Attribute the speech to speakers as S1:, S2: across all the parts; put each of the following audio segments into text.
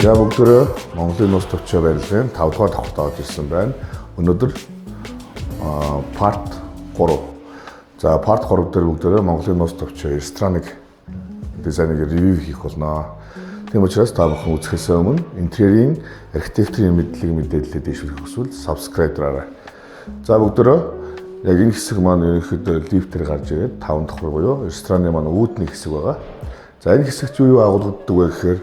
S1: За бүгдөө Монголын нус төвчөө барилгын 5 дугаар давхарт орж ирсэн байна. Өнөөдөр part 3. За part 3 дээр бүгдөө Монголын нус төвчөө рестораныг дизайныг ревю хийх болно. Тийм учраас та бүхэн үзэхээс өмнө интерьерийн архитектурын мэдээллийг дэвшүүлэх хүсвэл subscribe дараарай. За бүгдөө яг энэ хэсэг маань ерөнхийдөө лифтээр гарч ирээд 5 давхар буюу рестораны маань үүдний хэсэг байгаа. За энэ хэсэгт юу агуулгадаг вэ гэхээр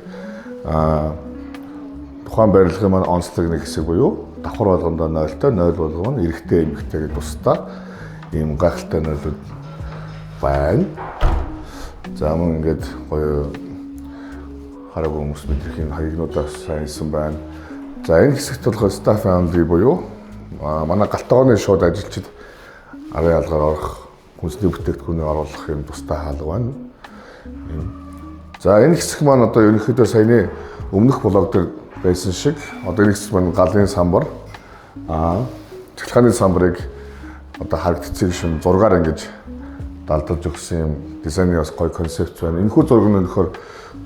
S1: тухайн барилгын маань онцлог нэг хэсэг буюу давхар болгондоо 0-той 0 болгоно эрэгтэй эмэгтэй гэдэг тусдаа ийм гайхалтай нойлууд байна. За мөн ингээд гоё хараагүй хүмүүс мэдрэх хаягнуудаас сайнсан байна. За энэ хэсэгт болохоор staff foundry буюу манай галтгооны шууд ажилчид арын алгаар орох, хүнсний бүтээгдэхүүнийг оруулах юм тусдаа хаалга байна. За энэ хэсэг маань одоо ерөнхийдөө саяны өмнөх блог дээр байсан шиг одоо энэ хэсэг маань галын самбар, цахилгааны самбарыг одоо харагдцыг шин зургаар ингэж далдалж өгсөн юм дизайны бас гоё концепт байна. Энэхүү зураг нь нөхөр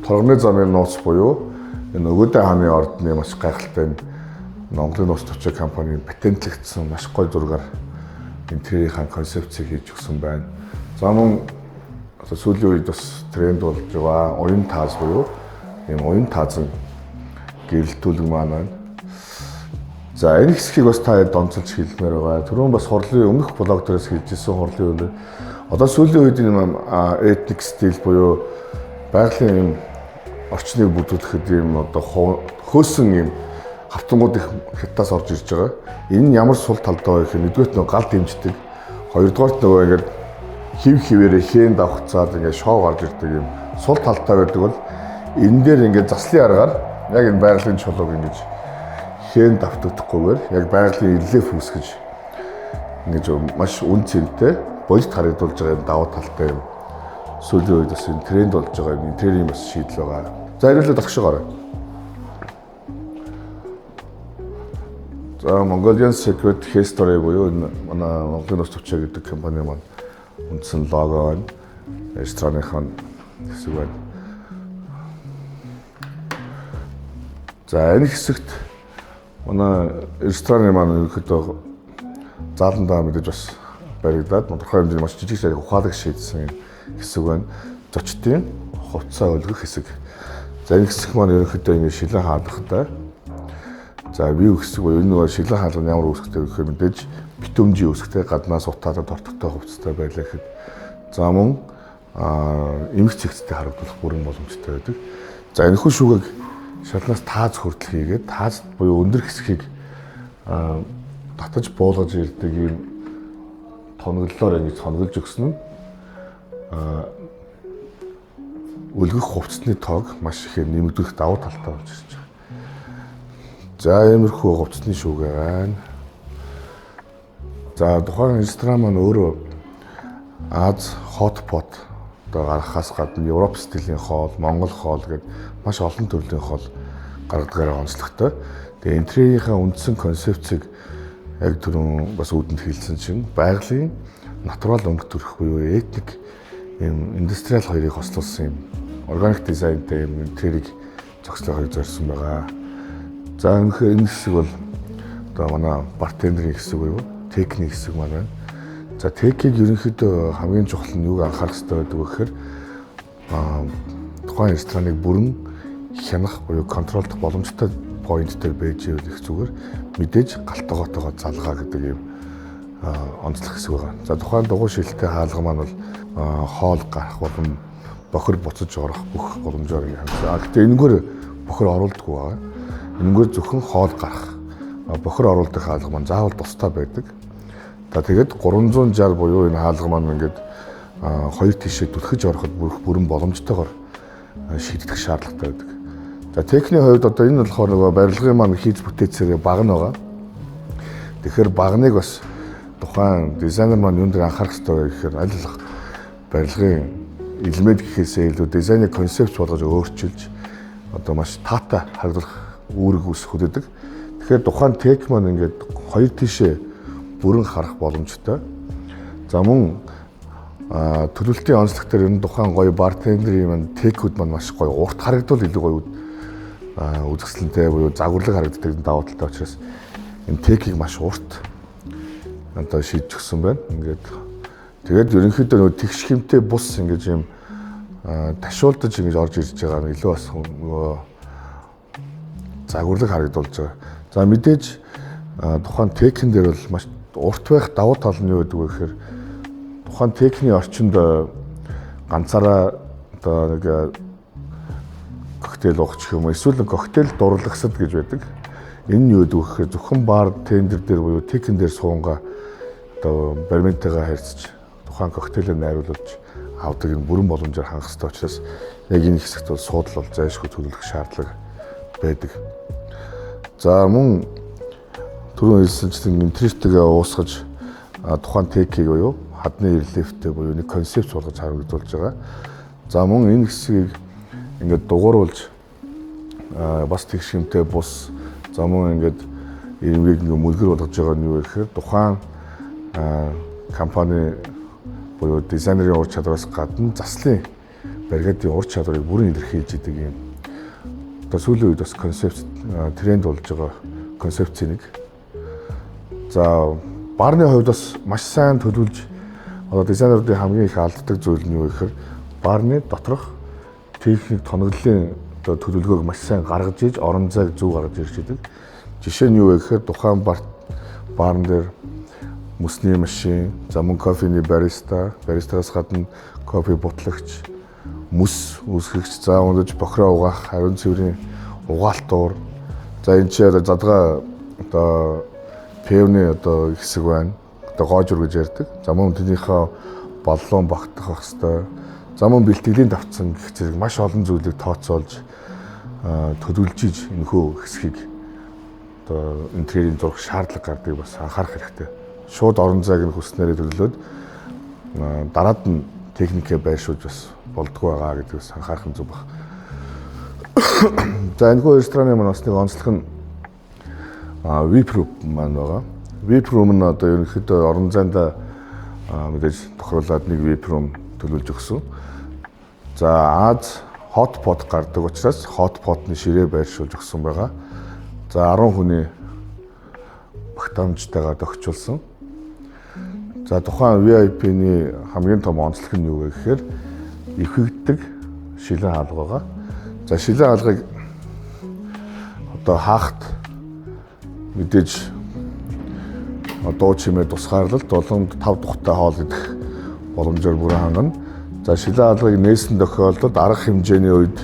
S1: торгоны замын нууц буюу энэ Өгөөдөө хааны ордны маш гайхалтай Монголын нууц төвчөө компанийн патентлэгдсэн маш гоё зургаар интерьерийн концепцийг хийж өгсөн байна. За мөн одоо сүүлийн үед бас тренд болж байгаа уян тааз буюу ийм уян таазан гэрэлтүүлэг маань байна. За энэ хэсгийг бас та донцолж хэлмээр байгаа. Түрүүн бас хурлын өмнөх блог дээрээс хэлжсэн хурлын үед одоо сүүлийн үед энэ этник стил буюу байгалийн ийм орчныг бүрдүүлэхэд ийм одоо хөөсөн ийм хавтангууд их хятадаас орж ирж байгаа. Энэ нь ямар сул талдаа вэ гэхээр нэгдүгээр нь гал дэмждэг. Хоёрдугаарт нөгөө ингээд хив хивээрээ хэн давхцаад ингээд шоу гарч ирдэг юм сул талтай байдаг бол энэ дээр ингээд заслын аргаар яг энэ байгалийн чулууг ингэж хэн давтагдахгүйгээр яг байгалийн рельеф үүсгэж ингэж маш үн цэнтэй бодит харагдуулж байгаа юм давуу талтай юм. Сүүлийн үед бас энэ тренд болж байгаа юм интерьерийн бас шийдэл байгаа. За ирүүлээд багшгаарай. За Mongolian Secret History буюу манай Монголын нус төвчөө гэдэг компани маань үндсэн лого байна. Ресторанынхаа хэсэг байна. За энэ хэсэгт манай рестораны маань ерөнхийдөө зааландаа мэдээж бас баригдаад тодорхой хэмжээний маш жижиг сарыг ухаалаг шийдсэн хэсэг байна. Зочдын хувцас өлгөх хэсэг. За энэ хэсэг маань ерөнхийдөө ингэ шилэн хаалгатай. За вью хэсэг буюу энэ нөгөө шилэн хаалга нь ямар үүсгэдэг вэ гэхээр мэдээж битүүмжийн үүсгтэй гаднаас утаатай тортогтой хувцастай байлаа гэхэд за мөн эмх цэгцтэй харагдуулах бүрэн боломжтой байдаг. За энэхүү шүүгийг шалнаас тааз хүртэл хийгээд тааз буюу өндөр хэсгийг татаж буулгаж ирдэг ийм тоноглолоор ингэж тоноглож өгсөн нь өлгөх хувцсны тоог маш ихээр нэмэгдүүлэх давуу талтай болж ирж байгаа. За иймэрхүү хувцсны шүүгээ байна. За тухайн ресторан маань өөрөө Аз хотпот одоо гаргахаас гадна Европ стилийн хоол, Монгол хоол гэдэг маш олон төрлийн хоол гаргадагаараа онцлогтой. Тэгээ интерьерийнхаа үндсэн концепцийг яг түрүүн бас үүдэнд хэлсэн чинь байгалийн натурал өнгө төрх буюу этник юм индустриал хоёрыг хослуулсан юм органик дизайнтай юм интерьерийг зохицохыг зорьсон байгаа. За энэ хэсэг бол одоо манай бартендерийн хэсэг буюу техник хэсэг маань байна. За техникийг ерөнхийдөө хамгийн чухал нь юуг анхаарах хэрэгтэй байдаг вэ гэхээр тухайн рестораныг бүрэн хянах буюу контролдох боломжтой point дээр байж ивэл их зүгээр мэдээж галтгоотойгоо залгаа гэдэг юм онцлог хэсэг байгаа. За тухайн дугуй шилтэй хаалга маань бол хоол гарах болон бохир буцаж орох бүх боломжоор хангасан. Гэхдээ энэгээр бохир оруулдаггүй байгаа. Энэгээр зөвхөн хоол гарах бохир оруулдаг хаалга маань заавал тустай байдаг. Тэгээд 360 буюу энэ хаалга маань ингээд хоёр тишээ түлхэж ороход бүрэн боломжтойгоор шийдэх шаардлагатай байдаг. За техникийн хувьд одоо энэ болохоор нөгөө барилгын маань хийж бүтээцээрээ баг нь байгаа. Тэгэхээр багныг бас тухайн дизайнер маань юунд дээр анхаарах хэрэгтэй вэ гэхээр аль болох барилгын элемент гэхээсээ илүү дизайны концепт болгож өөрчилж одоо маш таатай харагдах үүрэг үүсгэх үүдэг. Тэгэхээр тухайн тек маань ингээд хоёр тишээ бүрэн харах боломжтой. За мөн төлөвлөлтийн онцлог дээр энэ тухайн гоё бартендерийн маань текүүд маань маш гоё урт харагдвал илүү гоё үзэсгэлэнтэй буюу загварлаг харагддаг давуу талтай учраас энэ техийг маш урт одоо шийдэж өгсөн байна. Ингээд тэгээд ерөнхийдөө нөгөө тэгш хэмтэй бус ингэж юм ташуулдаж ингэж орж ирж байгаа нь илүү бас нөгөө загварлаг харагдуулж байгаа. За мэдээж тухайн техн дээр бол маш урт байх давуу тал нь юу гэдэг вэ гэхээр тухайн техникийн орчинд ганцаараа одоо нэг коктейл уух гэх юм уу эсвэл коктейл дурлагсад гэж байдаг. Энэ нь юу гэдэг вэ гэхээр зөвхөн бар тендер дээр буюу техн дээр суунгаа одоо баримтайгаа харьцаж тухайн коктейлээ найруулж авдаг энэ бүрэн боломжоор хангах хэрэгтэй учраас яг энэ хэсэгт бол суудлал бол зайлшгүй төлөвлөх шаардлага байдаг. За мөн түрүүн хэлсэнчлэн интернеттэйгээ уусгаж тухайн техийг буюу хадны релефтэй буюу нэг концепт болгож харагдуулж байгаа. За мөн энэ хэсгийг ингээд дугууруулж бас тэгш хэмтэй бус за мөн ингээд эрмийг ингээд мүлгэр болгож байгаа нь юу гэхээр тухайн компани буюу дизайнерын ур чадвараас гадна заслын баригдын ур чадварыг бүрэн илэрхийлж идэг юм. Одоо сүүлийн үед бас концепт тренд болж байгаа концепцийн нэг. За барны хувьд бас маш сайн төлөвлөж одоо дизайнеруудын хамгийн их алддаг зүйл нь юу гэхээр барны доторх техник тоноглолын одоо төлөвлөгөөг маш сайн гаргаж иж орон зайг зөв гаргаж ирж идэг. Жишээ нь юу вэ гэхээр тухайн барн дээр мөсний машин, за мөн кофений баристагаас гадна кофе бутлагч, мөс үүсгэгч, за унаж бохроо угаах, ариун цэврийн угаалтуур. За энэ чинь задгаа одоо певны одоо хэсэг байна. Одоо гоожур гэж ярьдаг. За мөн тэрнийхээ боллон багтах байх хэвээр. За мөн бэлтгэлийн давтсан гэх зэрэг маш олон зүйлийг тооцоолж төлөвлөж иж энэхүү хэсгийг одоо интерьерийн зурх шаардлага гардыг бас анхаарах хэрэгтэй. Шууд орон зайг нь хүснээрээ төлөвлөөд дараад нь техникээ байршуулж бас болдгоо байгаа гэдэг бас анхаарах нь зөв баг. За энэхүү рестораны маань бас нэг онцлог нь VIP маань байгаа. VIP нь одоо ерөнхийдөө орон зайдаа мэдээж тохируулаад нэг VIP төлөвлөж өгсөн. За Аз хотпот гардаг учраас хотпотны ширээ байршуулж өгсөн байгаа. За 10 хүний багтаамжтайгаа тохижуулсан. За тухайн VIP-ний хамгийн том онцлог нь юу вэ гэхээр ихэгддэг шилэн хаалга байгаа. За шилэн хаалгыг одоо хаахт мэдээж дуу чимээ тусгаарлалт 7-5 тухтай хоол идэх боломжоор бүрэн хангана. За шилэн хаалгыг нээсэн тохиолдолд арга хэмжээний үед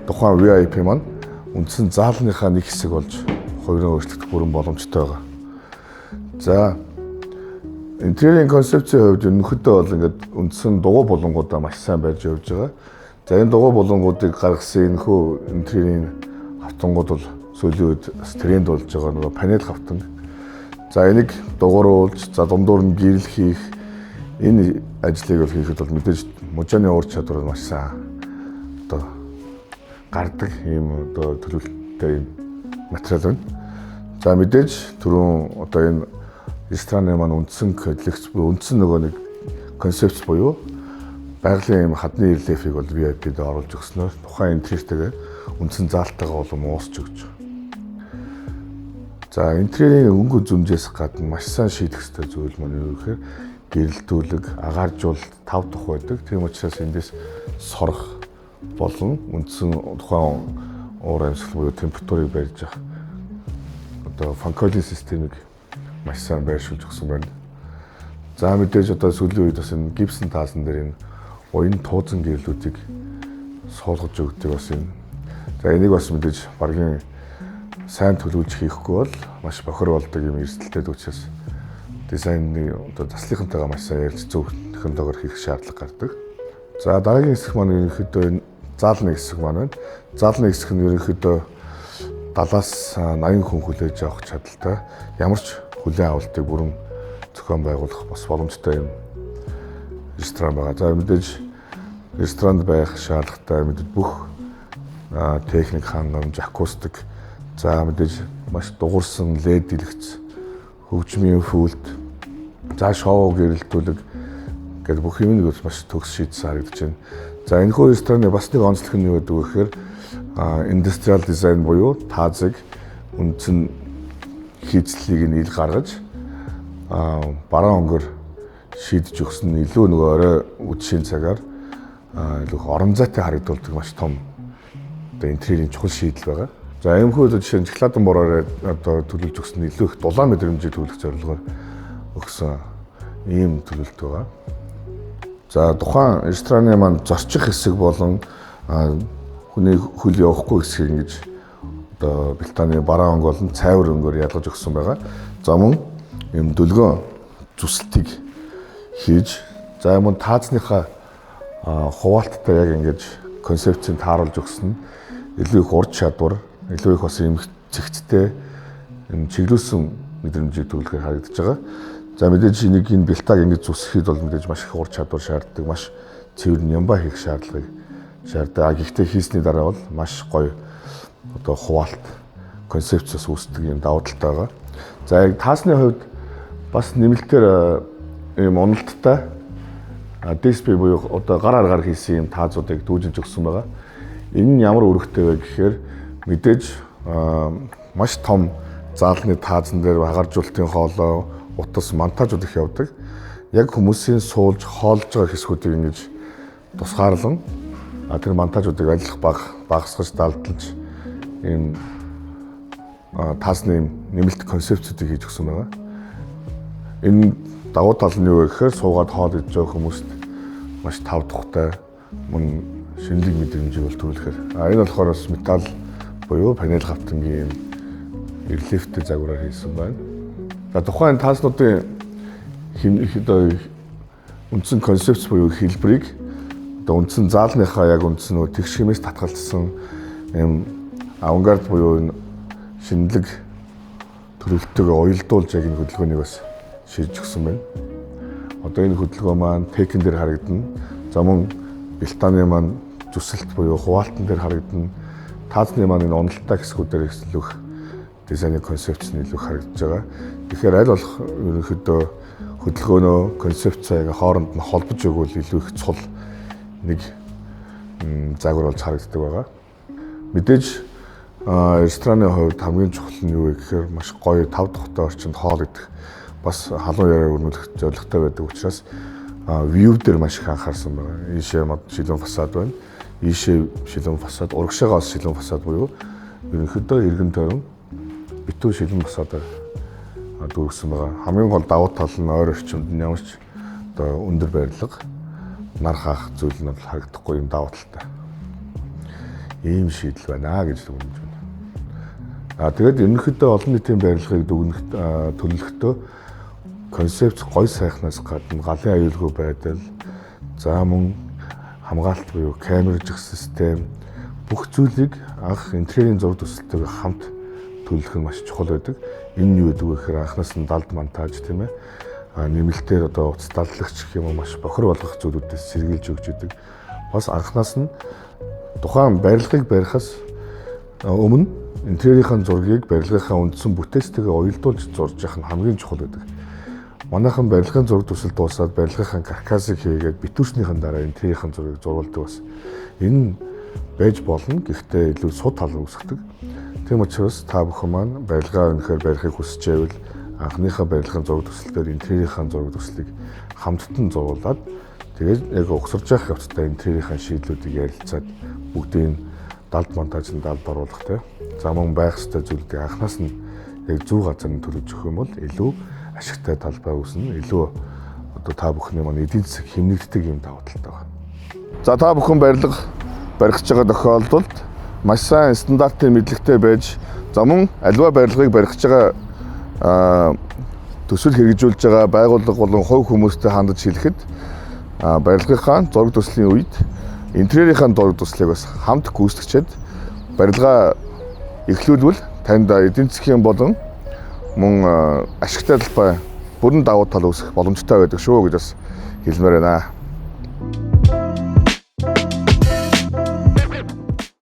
S1: тухайн VIP маань үндсэн заалныхаа нэг хэсэг болж хоёрын өөрчлөлт бүрэн боломжтой байгаа. За интерьерийн концепцийн хувьд ерөнхийдөө бол ингээд үндсэн дугуй булангуудаа маш сайн барьж явж байгаа. За энэ дугуй булангуудыг гаргасан энэхүү интерьерийн хавтангууд бол сүүлийн үед тренд болж байгаа нөгөө панел хавтанг. За энийг дугууруулж, за дундуур нь гэрэл хийх энэ ажлыг бол хийхэд бол мэдээж мужааны ур чадвар маш сайн одоо гардаг ийм одоо төлөвлөлттэй ийм материал байна. За мэдээж түрүүн одоо энэ рестораны маань үндсэн кодлекс буюу үндсэн нөгөө нэг концепц буюу байгалийн ийм хадны релефийг бол VIP-д оруулж өгснөөр тухайн интерьертэйгээ үндсэн заалтайгаа болон уусч өгч байгаа. За интерьерийн өнгө зүнжээс гадна маш сайн шийдэх ёстой зүйл маань юу гэхээр гэрэлтүүлэг, агааржуулалт 5 дахь байдаг. Тийм учраас эндээс сорох болон үндсэн тухайн уур амьсгал буюу температурыг барьж авах одоо фанколийн системийг маш сайн байршуулж өгсөн байна. За мэдээж одоо сүүлийн үед бас энэ гипсэн таасан дээр энэ уян туузан гэрлүүдийг суулгаж өгдөг бас энэ. За энийг бас мэдээж багийн сайн төлөвлөж хийхгүй бол маш бохир болдог юм эрсдэлтэй учраас дизайны одоо заслихантайгаа маш сайн ярьж зөв технологиор хийх шаардлага гардаг. За дараагийн хэсэг маань ерөнхийдөө энэ заалны хэсэг маань байна. Заалны хэсэг нь ерөнхийдөө 70-аас 80 хүн хүлээж авах чадaltaй ямар ч хүлээн авалтыг бүрэн зохион байгуулах бас боломжтой юм ресторан байгаа. За мэдээж ресторанд байх шаардлагатай мэдээж бүх техник хангамж, акустик, за мэдээж маш дугуйрсан LED дэлгэц, хөгжмийн фүүлт, за шоу гэрэлтүүлэг гэдэг бүх юмыг маш төгс шийдсэн харагдаж байна. За энэхүү рестораны бас нэг онцлог нь юу гэдэг вэ гэхээр индустриал дизайн буюу таазыг үндсэн хийцлийг нь ил гаргаж бараа өнгөөр шийдэж өгсөн илүү нөгөө орой үдшийн цагаар илүү орон зайтай харагдуулдаг маш том одоо интерьерийн чухал шийдэл байгаа. За иймэрхүү жишээ нь шоколадан бороор одоо төлөвлөж өгсөн илүү их дулаан мэдрэмжийг төлөх зорилгоор өгсөн ийм төлөвлөлт байгаа. За тухайн рестораны маань зорчих хэсэг болон хүний хөл явахгүй хэсгийг ингэж одоо Британий бараа өнгө болон цайвар өнгөөр ялгаж өгсөн байгаа. За мөн ийм дөлгөөн зүсэлтийг хийж за мөн таазныхаа хуваалттай яг ингэж концепцийг тааруулж өгсөн нь илүү их ур чадвар, илүү их бас юм зэгцтэй юм чиглүүлсэн мэдрэмжийг төлөхөөр харагдаж байгаа. За мэдээж энийг энэ бэлтааг ингэж зүсгэхэд бол мэдээж маш их ур чадвар шаарддаг, маш цэвэр нямба хийх шаардлагыг шаарддаг. Гэхдээ хийсний дараа бол маш гоё одоо хуваалт концепцээс үүсдэг юм давуу талтай байгаа. За яг таасны хувьд бас нэмэлтээр ийм уналттай дисплей буюу одоо гар аргаар хийсэн юм таазуудыг дүүжинж өгсөн байгаа. Энэ нь ямар үүрэгтэй вэ гэхээр мэдээж маш том заалны таазан дээр агаржуулалтын хоолой, утас, монтажууд их явдаг. Яг хүмүүсийн суулж хоолж байгаа хэсгүүдийг ингэж тусгаарлан тэр монтажуудыг ажиллах багасгаж далдалж ийм таасны нэмэлт концепцүүдийг хийж өгсөн байгаа. Энэ давуу тал нь юу вэ гэхээр суугаад хоол идэж байгаа хүмүүст маш тав тухтай мөн шинэлэг мэдрэмжийг бол төрүүлэхээр энэ болохоор бас металл буюу панел хавтангийн релефтэй загвараар хийсэн байна. За тухайн тааснуудын одоо үндсэн концепц буюу хэлбэрийг одоо үндсэн заалныхаа яг үндсэн нөгөө тэгш хэмээс татгалзсан юм авангард буюу шинэлэг төрөлтөөгөө уялдуулж яг энэ хөдөлгөөнийг бас шийдэж өгсөн байна. Одоо энэ хөдөлгөөн маань текэн дээр харагдана. За мөн бэлтааны маань зүсэлт буюу хуваалтан дээр харагдана. Таазны маань энэ уналттай хэсгүүдээр илүү их дизайны концепц нь илүү их харагдаж байгаа. Тэгэхээр аль болох ерөнхийдөө хөдөлгөөнөө концепцийг хооронд нь холбож өгвөл илүү их цул нэг загвар болж харагддаг байгаа. Мэдээж рестораны хувьд хамгийн чухал нь юу вэ гэхээр маш гоё тав тухтай орчинд хоол идэх бас халуун яриаг өрнүүлэх зорилготой байдаг учраас view дээр маш их анхаарсан байгаа. Ийшээ шилэн фасад байна. Ийшээ шилэн фасад, урагшаагаас шилэн фасад буюу ерөнхийдөө эргэн тойрон битүү шилэн фасадаар дүүргэсэн байгаа. Хамгийн гол давуу тал нь ойр орчимд ямар ч одоо өндөр барилга, нар хаах зүйл нь бол харагдахгүй юм давуу талтай. Ийм шийдэл байна гэж дүгнэж байна. Тэгээд ерөнхийдөө олон нийтийн барилгыг төлөвлөхдөө концепц гой сайхнаас гадна галын аюулгүй байдал, за мөн хамгаалалт буюу камержих систем бүх зүйлийг анх интерьерийн зураг төсөлтөйг хамт төлөвлөх нь маш чухал байдаг. Энэ нь юу гэдэг вэ гэхээр анхнаас нь далд монтаж тийм ээ. Нэмэлтээр одоо утас далдлагч гэх юм уу маш бохир болгох зүйлүүдээс сэргийлж өгч идэг. Бас анхнаас нь тухайн барилгыг барихаас өмнө интерьерийн зургийг барилгынхаа үндсэн бүтээцтэйгээ уялдуулж зурж явах нь хамгийн чухал байдаг. Манайхан барилгын зураг төсөл дуусаад барилгынхаа каркасыг хийгээд битүүрснийхэн дараа интерьерийн зургийг зурвалдаг бас. Энэ нь байж болно. Гэхдээ илүү сууд тал үүсгдэг. Тийм учраас та бүхэн маань барилгаа өнөхөр барихыг хүсэж байвал анхныхаа барилгын зураг төсөлтөөр интерьерийн зураг төслийг хамттан зурвалаад тэгээд яг угсарж явах явцдаа интерьерийн шийдлүүдийг ярилцаад бүгдийг далд монтажинд далд оруулах тийм. За мөн байх ёстой зүйлүүдийг анхнаас нь яг зөв газар нь төлөвлөж өгөх юм бол илүү ашигтай талбай үүснэ. Илүү одоо та бүхний маань эдийн засаг хэмнэгддэг юм давуу талтай байна. За та бүхэн барилга барих гэж байгаа тохиолдолд маш сайн стандартын мэдлэгтэй байж за мөн аливаа барилгыг барих гэж байгаа төсөл хэрэгжүүлж байгаа байгууллага болон хувь хүмүүстэй хандаж хэлэхэд барилгынхаа зураг төслийн үед интерьерийн зураг төслийг бас хамт гүйцэтгэжээд барилгаа эхлүүлвэл танд эдийн засгийн болон мөн ашигтай талбай бүрэн давуу тал үүсэх боломжтой байдаг шүү гэж бас хэлмээр байна.